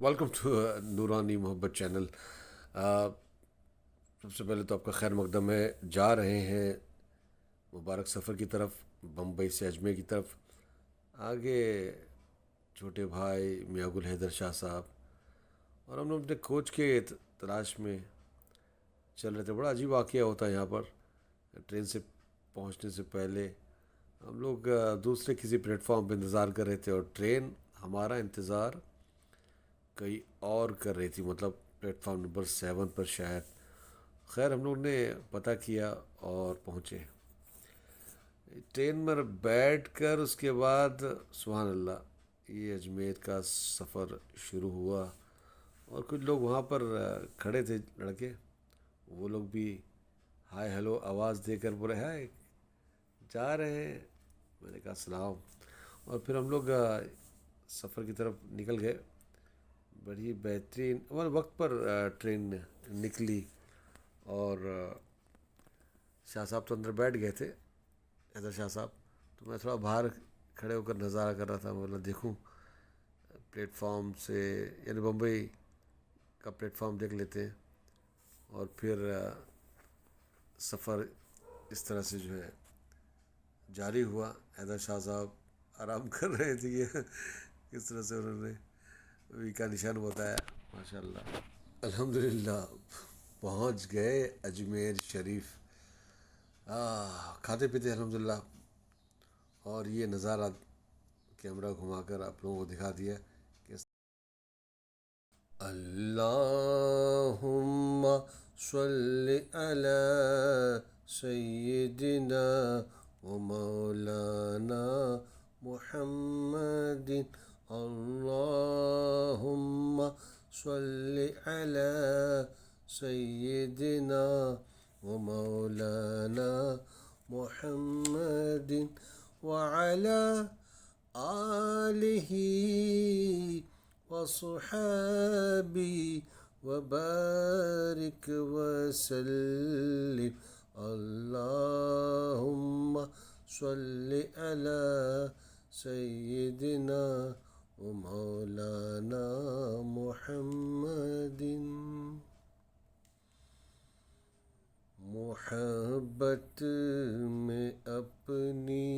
Welcome to نورانی محبت channel. سب سے پہلے تو آپ کا خیر مقدم ہے. جا رہے ہیں مبارک سفر کی طرف، بمبئی سے اجمیر کی طرف. آگے چھوٹے بھائی میاں گل حیدر شاہ صاحب اور ہم لوگ اپنے کوچ کے تلاش میں چل رہے تھے. بڑا عجیب واقعہ ہوتا ہے یہاں پر. ٹرین سے پہنچنے سے پہلے ہم لوگ دوسرے کسی پلیٹ فارم پہ انتظار کر رہے تھے اور ٹرین ہمارا انتظار کئی اور کر رہی تھی، مطلب پلیٹ فارم نمبر 7 پر شاید. خیر ہم لوگ نے پتہ کیا اور پہنچے ٹرین میں بیٹھ کر. اس کے بعد سبحان اللہ یہ اجمیر کا سفر شروع ہوا اور کچھ لوگ وہاں پر کھڑے تھے لڑکے. وہ لوگ بھی ہائے ہیلو آواز دے کر بولے ہائے جا رہے ہیں. میں نے کہا سلام. اور پھر ہم لوگ سفر کی طرف نکل گئے. بڑی بہترین اور وقت پر ٹرین نکلی اور شاہ صاحب تو اندر بیٹھ گئے تھے، حیدر شاہ صاحب. تو میں تھوڑا باہر کھڑے ہو کر نظارہ کر رہا تھا. بولا دیکھوں پلیٹ فارم سے، یعنی بمبئی کا پلیٹ فارم دیکھ لیتے ہیں. اور پھر سفر اس طرح سے جو ہے جاری ہوا. حیدر شاہ صاحب آرام کر رہے تھے کہ کس طرح سے انہوں نے وی کا نشان بتایا. ماشاء اللہ الحمدللہ پہنچ گئے اجمیر شریف. کھاتے پیتے الحمدللہ. اور یہ نظارہ کیمرہ گھما کر آپ لوگوں کو دکھا دیا کہ اللہم صلی علی سیدنا و مولانا محمد. اللہم صلی علی سیدنا و مولانا محمد وعلى آلہ وصحابی وبارک وسلم. اللہم صلی علی سیدنا و مولانا محمد. محبت میں اپنی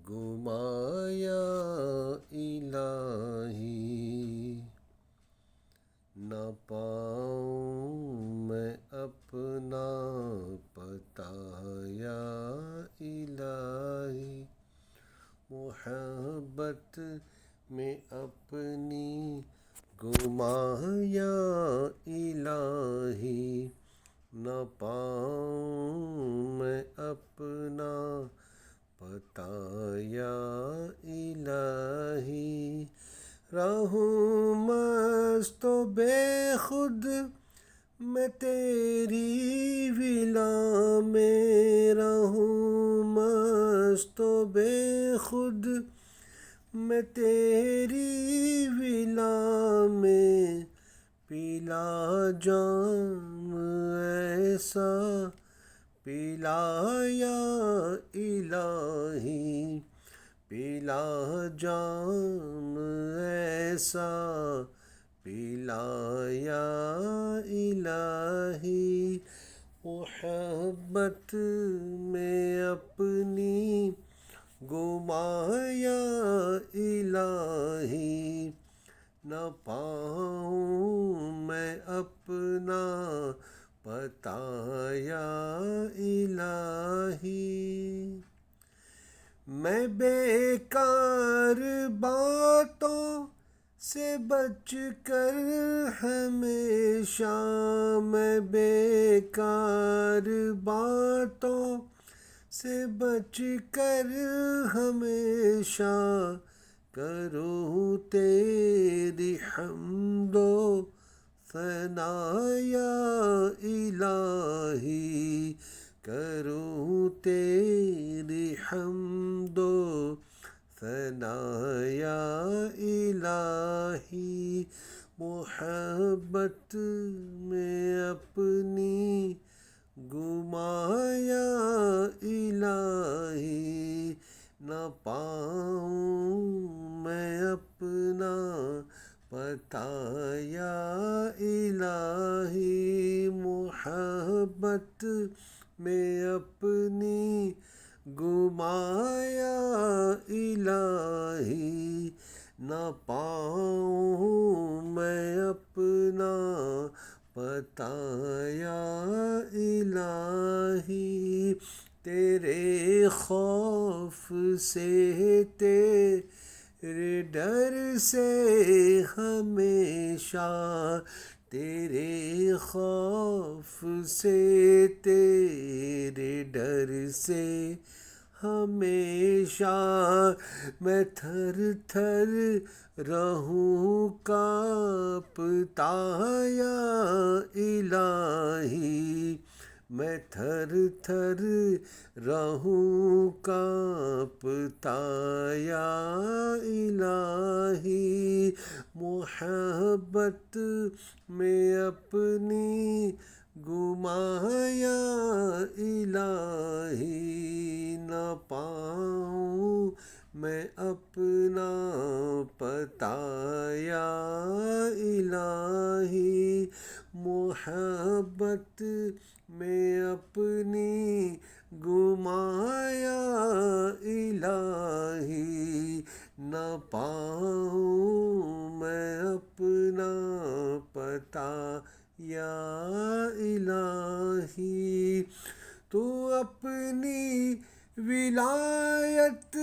گمایا الہی، نہ پاؤں میں اپنا پتہ یا الہی. محبت میں اپنی گمایا الہی، نہ پاؤں میں اپنا پتہ یا الہی. رہوں مست و بے خود میں تیری ولا میں، رہوں مست و بے خود میں تیری ولا میں. پیلا جام ایسا پیلا یا الہی، پیلا جام ایسا پیلا یا الہی. محبت میں اپنی گمایا الہی، نہ پاؤں میں اپنا پتہ یا الہی. میں بیکار باتوں سے بچ کر ہمیشہ، میں بیکار باتوں سے بچ کر ہمیشہ کروں تیری حمد و ثنا یا الہی، کروں تیری حمد و ثنا یا الہی. محبت میں اپنی گمایا الہی، نہ پاؤں میں اپنا پتا یا الہی محبت میں اپنی گمایا الہی نہ پاؤں میں اپنا پتا یا الہی تیرے خوف سے تیرے ڈر سے ہمیشہ تیرے خوف سے تیرے ڈر سے ہمیشہ میں تھر تھر رہوں کانپتا یا الہی میں تھر تھر رہوں کانپتا یا الہی محبت میں اپنی گمایا الہی نہ پاؤں میں اپنا پتا یا الہی محبت میں اپنی گمایا الہی نہ پاؤں میں اپنا پتا یا الہی تو اپنی ولایت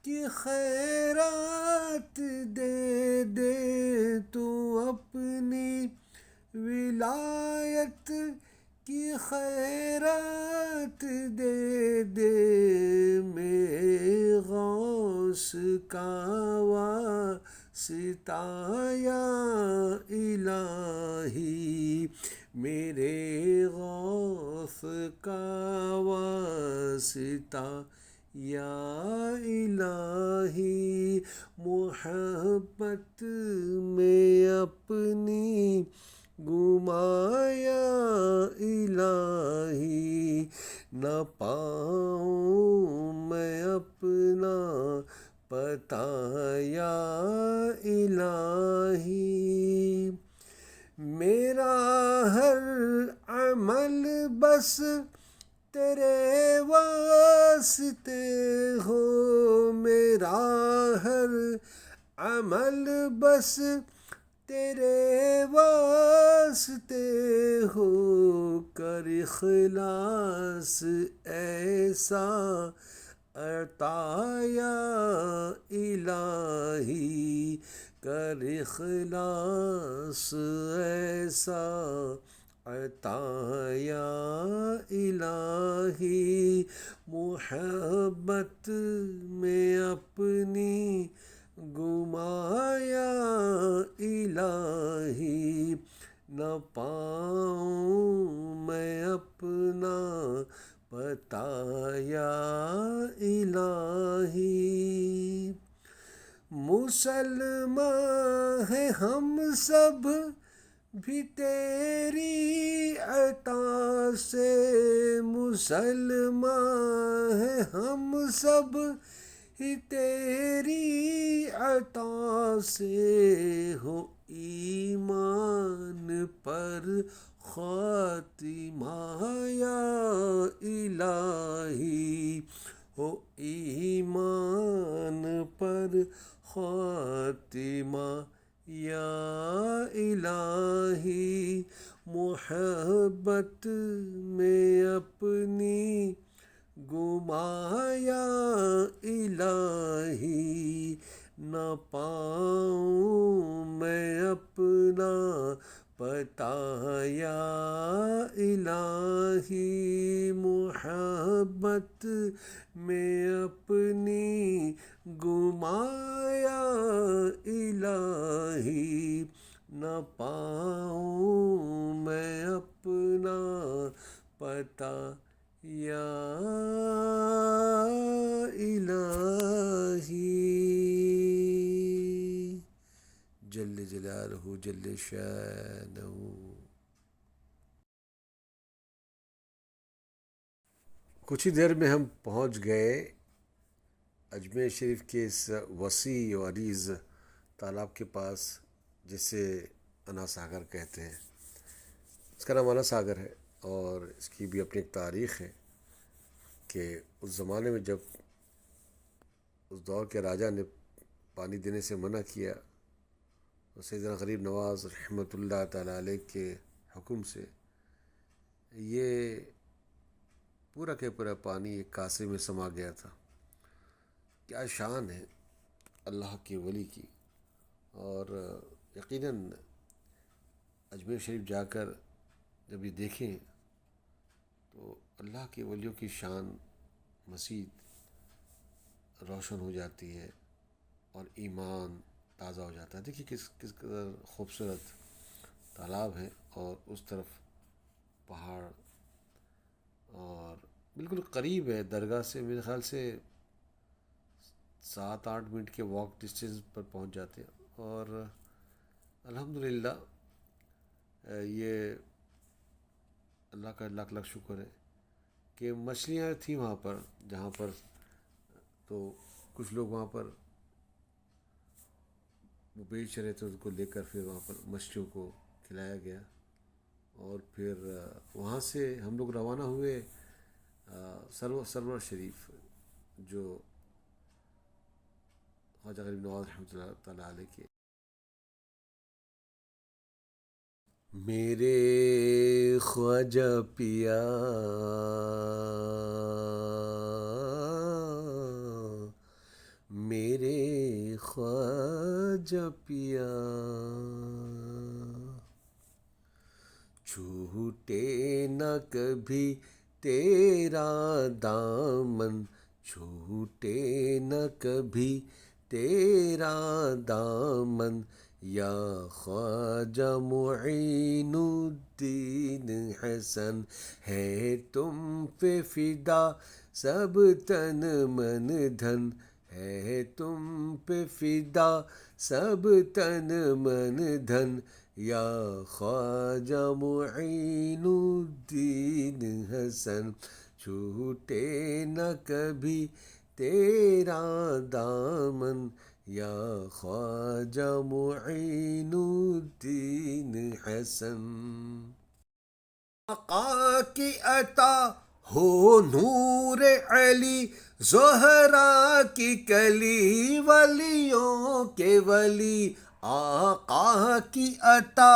کی خیرات دے دے تو اپنی ولایت کی خیرات دے دے میرے غوث کا واسطہ یا الہی میرے غوث کا واسطہ یا الہی محبت میں اپنی گمایا الہی نہ پاؤں میں اپنا پتا یا الہی میرا ہر عمل بس تیرے واسطے ہو میرا ہر عمل بس تیرے واسطے ہو کر اخلاص ایسا عطا یا الہی کر اخلاص ایسا عطا یا الہی محبت میں اپنی گمایا الہی نہ پاؤں میں اپنا پتا یا الہی مسلمان ہیں ہم سب بھی تیری عطا سے مسلمان ہیں ہم سب ہی تیری عطا سے ہو ایمان پر خاتمہ یا الہی ہو ایمان پر خاتمہ یا الہی محبت میں اپنی گمایا الہی نہ پاؤں میں اپنا پتا یا الہی محبت میں اپنی گمایا الہی نہ پاؤں میں اپنا پتا یا الہی جل جلالہ جل شانہ. کچھ ہی دیر میں ہم پہنچ گئے اجمیر شریف کے اس وسیع و عریض تالاب کے پاس جسے انا ساگر کہتے ہیں. اس کا نام انا ساگر ہے اور اس کی بھی اپنی ایک تاریخ ہے کہ اس زمانے میں جب اس دور کے راجا نے پانی دینے سے منع کیا تو سیدنا غریب نواز رحمۃ اللہ تعالیٰ علیہ کے حکم سے یہ پورا کے پورا پانی ایک کاسے میں سما گیا تھا. کیا شان ہے اللہ کے ولی کی. اور یقیناً اجمیر شریف جا کر جب یہ دیکھیں تو اللہ کے ولیوں کی شان مزید روشن ہو جاتی ہے اور ایمان تازہ ہو جاتا ہے. دیکھیے کس قدر خوبصورت تالاب ہے اور اس طرف پہاڑ اور بالکل قریب ہے درگاہ سے. میرے خیال سے 7-8 منٹ کے واک ڈسٹینس پر پہنچ جاتے ہیں. اور الحمدللہ یہ اللہ کا لاکھ لاکھ شکر ہے کہ مچھلیاں تھیں وہاں پر جہاں پر تو کچھ لوگ وہاں پر وہ بیچ رہے تھے. ان کو لے کر پھر وہاں پر مچھلیوں کو کھلایا گیا اور پھر وہاں سے ہم لوگ روانہ ہوئے سرور شریف جو خواجہ غریب نواز رحمۃ اللہ تعالیٰ علیہ کے. میرے خواجہ پیا میرے خواجہ پیا چھوٹے نہ کبھی تیرا دامن چھوٹے نہ کبھی تیرا دامن یا خواجہ معین الدین حسن ہے تم پہ فدا سب تن من دھن ہے تم پہ فدا سب تن من دھن یا خواجہ معین الدین حسن چھوٹے نہ کبھی تیرا دامن یا خواجہ معین الدین حسن. آقا کی عطا ہو نور علی زہرا کی کلی ولیوں کے ولی. آقا کی عطا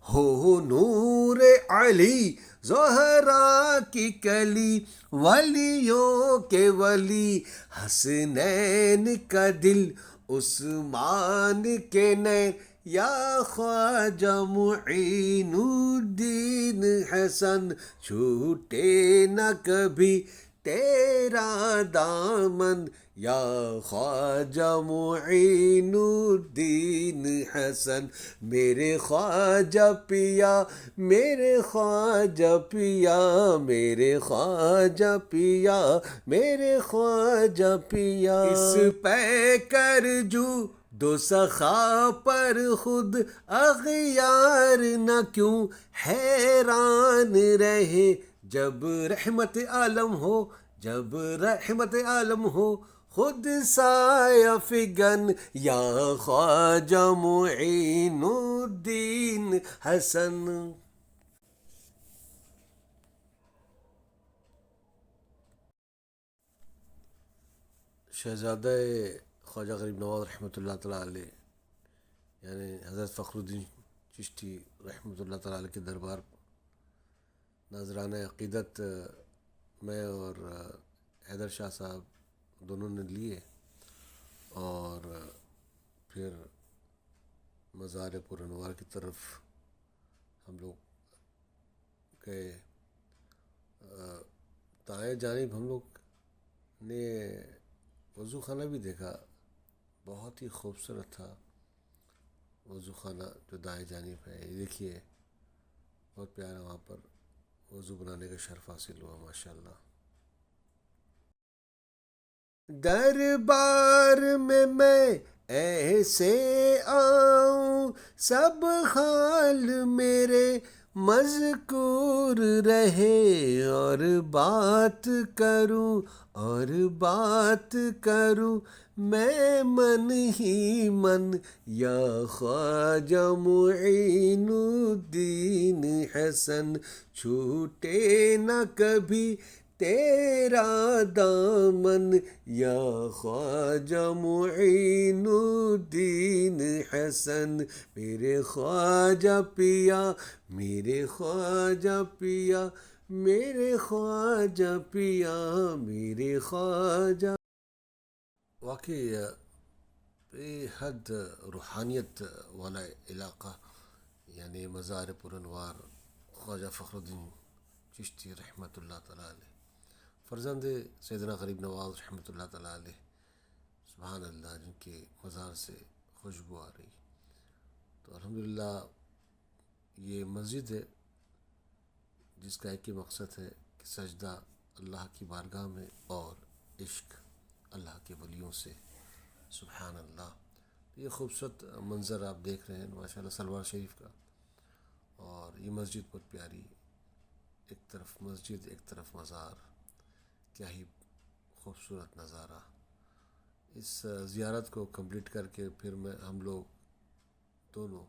ہو نور علی زہرا کی کلی ولیوں کے ولی. حسنین کا دل عثمان کے نین یا خواجہ معین الدین حسن چھوٹے نہ کبھی تیرا دامن یا خواجہ معین الدین حسن. میرے خواجہ پیا میرے خواجہ پیا میرے خواجہ پیا میرے خواجہ پیا. اس پہ کر جو دو سخا پر خود اغیار نہ کیوں حیران رہے جب رحمت عالم ہو جب رحمت عالم ہو خود سایہ فگن یا خواجہ معین الدین حسن. شہزادہ خواجہ غریب نواز رحمۃ اللہ تعالیٰ علیہ یعنی حضرت فخر الدین چشتی رحمۃ اللہ تعالیٰ علیہ کے دربار ناظرانہ عقیدت میں اور حیدر شاہ صاحب دونوں نے لیے اور پھر مزار پر انوار کی طرف ہم لوگ گئے. دائیں جانب ہم لوگ نے وضو خانہ بھی دیکھا. بہت ہی خوبصورت تھا وضو خانہ جو دائیں جانب ہے. یہ دیکھیے بہت پیارا وہاں پر وضو بنانے کا شرف حاصل ہوا ماشاء اللہ. دربار میں ایسے آؤں سب حال میرے مذکور رہے اور بات کروں میں من ہی من یا خواجہ معین الدین حسن، چھوٹے نہ کبھی تیرا دامن یا خواجہ معین الدین حسن، میرے خواجہ پیا، میرے خواجہ پیا، میرے خواجہ پیا، میرے خواجہ۔ واقعی بے حد روحانیت والا علاقہ، یعنی مزار پرانوار خواجہ فخر الدین چشتی رحمۃ اللہ تعالیٰ علیہ، فرزند سیدنا غریب نواز رحمۃ اللہ تعالیٰ علیہ، سبحان اللہ، جن کے مزار سے خوشبو آ رہی۔ تو الحمدللہ یہ مسجد ہے جس کا ایک ہی مقصد ہے کہ سجدہ اللہ کی بارگاہ میں اور عشق اللہ کے ولیوں سے، سبحان اللہ۔ یہ خوبصورت منظر آپ دیکھ رہے ہیں ماشاءاللہ سلوار شریف کا، اور یہ مسجد بہت پیاری، ایک طرف مسجد ایک طرف مزار، کیا ہی خوبصورت نظارہ۔ اس زیارت کو کمپلیٹ کر کے پھر ہم لوگ دونوں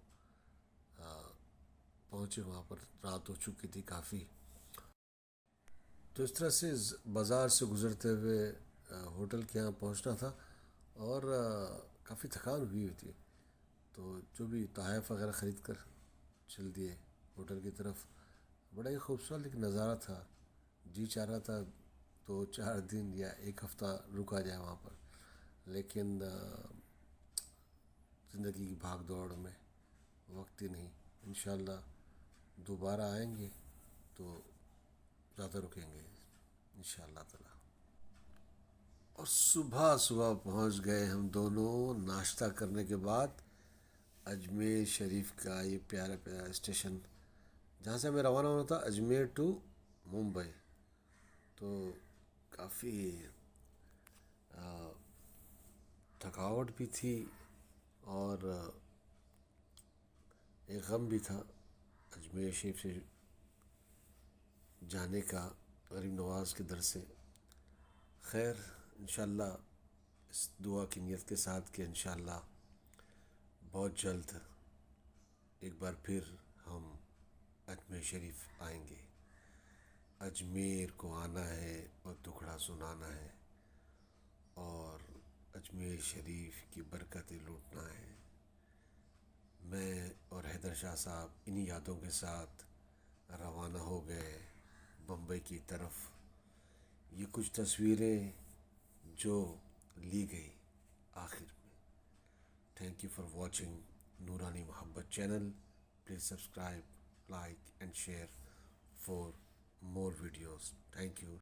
پہنچے وہاں پر، رات ہو چکی تھی کافی۔ تو اس طرح سے بازار سے گزرتے ہوئے ہوٹل کے یہاں پہنچنا تھا، اور کافی تھکان ہوئی تھی، تو جو بھی تحائف وغیرہ خرید کر چل دیے ہوٹل کی طرف۔ بڑا ہی خوبصورت ایک نظارہ تھا، جی چاہ رہا تھا 2-4 دن یا ایک ہفتہ رکا جائے وہاں پر، لیکن زندگی کی بھاگ دوڑ میں وقت ہی نہیں۔ انشاءاللہ دوبارہ آئیں گے تو زیادہ رکیں گے انشاءاللہ تعالی۔ اور صبح صبح پہنچ گئے ہم دونوں ناشتہ کرنے کے بعد اجمیر شریف کا یہ پیارا پیارا اسٹیشن، جہاں سے ہمیں روانہ ہونا تھا اجمیر ٹو ممبئی۔ تو کافی تھکاوٹ بھی تھی اور ایک غم بھی تھا اجمیر شریف سے جانے کا غریب نواز کے در سے۔ خیر انشاءاللہ اس دعا کی نیت کے ساتھ کہ انشاءاللہ بہت جلد ایک بار پھر ہم اجمیر شریف آئیں گے۔ اجمیر کو آنا ہے اور دکھڑا سنانا ہے، اور اجمیر شریف کی برکتیں لوٹنا ہے۔ میں اور حیدر شاہ صاحب انہی یادوں کے ساتھ روانہ ہو گئے بمبئی کی طرف۔ یہ کچھ تصویریں جو لی گئی آخر میں۔ تھینک یو فار واچنگ نورانی محبت channel. Please subscribe, like and share for more videos. Thank you.